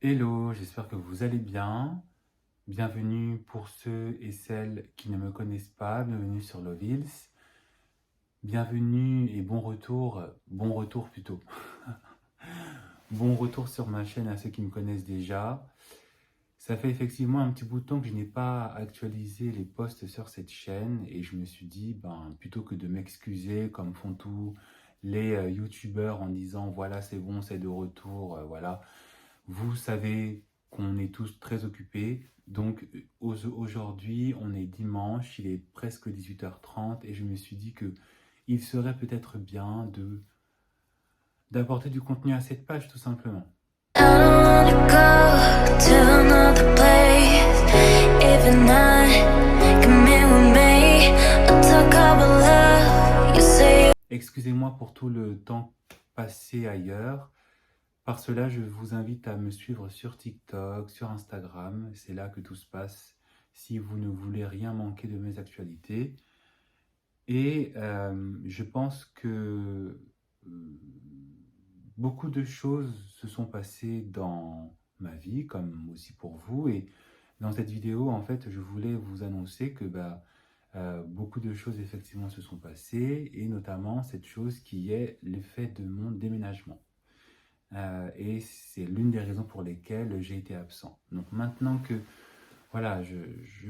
Hello, j'espère que vous allez bien. Bienvenue pour ceux et celles qui ne me connaissent pas, bienvenue sur Love Hills. Bienvenue et bon retour plutôt. Bon retour sur ma chaîne à ceux qui me connaissent déjà. Ça fait effectivement un petit bout de temps que je n'ai pas actualisé les posts sur cette chaîne et je me suis dit, plutôt que de m'excuser comme font tous les youtubeurs en disant voilà c'est bon, c'est de retour, voilà. Vous savez qu'on est tous très occupés, donc aujourd'hui on est dimanche, il est presque 18h30 et je me suis dit que il serait peut-être bien d'apporter du contenu à cette page tout simplement. Excusez-moi pour tout le temps passé ailleurs. Par cela, je vous invite à me suivre sur TikTok, sur Instagram. C'est là que tout se passe si vous ne voulez rien manquer de mes actualités. Et je pense que beaucoup de choses se sont passées dans ma vie, comme aussi pour vous. Et dans cette vidéo, en fait, je voulais vous annoncer que beaucoup de choses effectivement se sont passées, et notamment cette chose qui est l'effet de mon déménagement. Et c'est l'une des raisons pour lesquelles j'ai été absent. Donc maintenant que voilà, je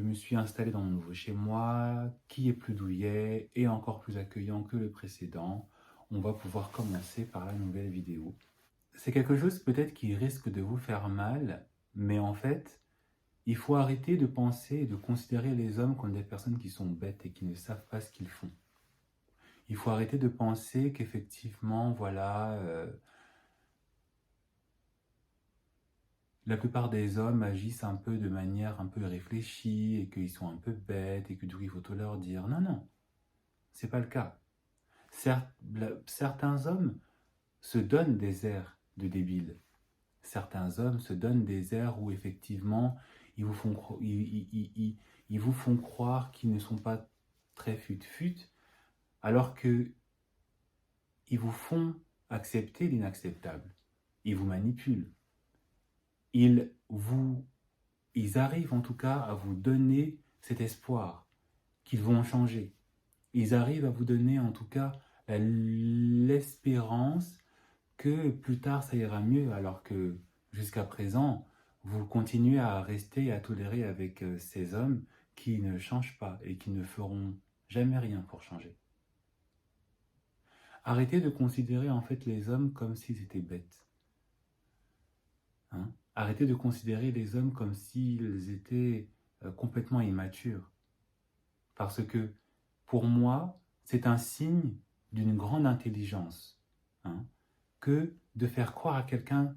me suis installé dans mon nouveau chez moi, qui est plus douillet et encore plus accueillant que le précédent, on va pouvoir commencer par la nouvelle vidéo. C'est quelque chose peut-être qui risque de vous faire mal, mais en fait, il faut arrêter de penser et de considérer les hommes comme des personnes qui sont bêtes et qui ne savent pas ce qu'ils font. Il faut arrêter de penser qu'effectivement, voilà, la plupart des hommes agissent un peu de manière un peu réfléchie et qu'ils sont un peu bêtes et que du coup il faut tout leur dire. Non, non, c'est pas le cas. Certains hommes se donnent des airs de débiles. Certains hommes se donnent des airs où effectivement ils vous font, ils vous font croire qu'ils ne sont pas très fut-fut, alors que ils vous font accepter l'inacceptable. Ils vous manipulent. Ils arrivent en tout cas à vous donner cet espoir qu'ils vont changer. Ils arrivent à vous donner en tout cas l'espérance que plus tard ça ira mieux, alors que jusqu'à présent, vous continuez à rester et à tolérer avec ces hommes qui ne changent pas et qui ne feront jamais rien pour changer. Arrêtez de considérer en fait les hommes comme s'ils étaient bêtes. Arrêtez de considérer les hommes comme s'ils étaient complètement immatures. Parce que, pour moi, c'est un signe d'une grande intelligence, que de faire croire à quelqu'un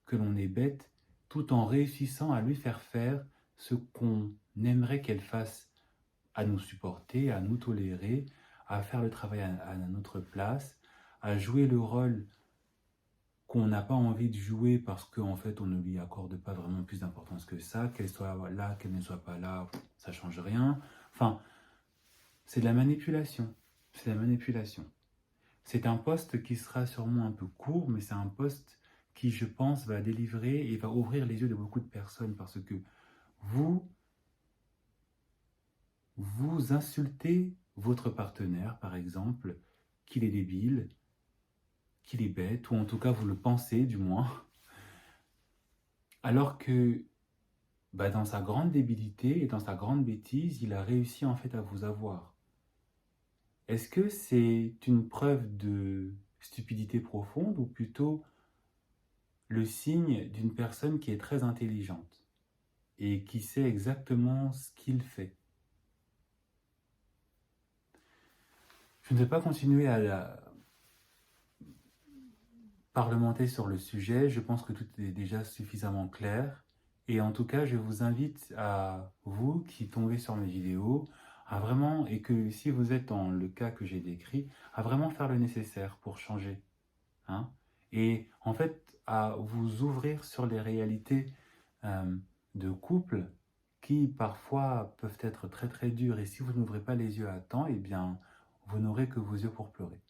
que l'on est bête, tout en réussissant à lui faire faire ce qu'on aimerait qu'elle fasse, à nous supporter, à nous tolérer, à faire le travail à notre place, à jouer le rôle qu'on n'a pas envie de jouer parce qu'en fait on ne lui accorde pas vraiment plus d'importance que ça, qu'elle soit là, qu'elle ne soit pas là, ça ne change rien. Enfin, c'est de la manipulation. C'est de la manipulation. C'est un post qui sera sûrement un peu court, mais c'est un post qui, je pense, va délivrer et va ouvrir les yeux de beaucoup de personnes parce que vous insultez votre partenaire, par exemple, qu'il est débile, qu'il est bête, ou en tout cas vous le pensez du moins, alors que dans sa grande débilité et dans sa grande bêtise, il a réussi en fait à vous avoir. Est-ce que c'est une preuve de stupidité profonde ou plutôt le signe d'une personne qui est très intelligente et qui sait exactement ce qu'il fait? Je ne vais pas continuer à parlementer sur le sujet, je pense que tout est déjà suffisamment clair. Et en tout cas, je vous invite à vous qui tombez sur mes vidéos, à vraiment, et que si vous êtes dans le cas que j'ai décrit, à vraiment faire le nécessaire pour changer. Et en fait, à vous ouvrir sur les réalités de couple qui parfois peuvent être très très dures. Et si vous n'ouvrez pas les yeux à temps, eh bien, vous n'aurez que vos yeux pour pleurer.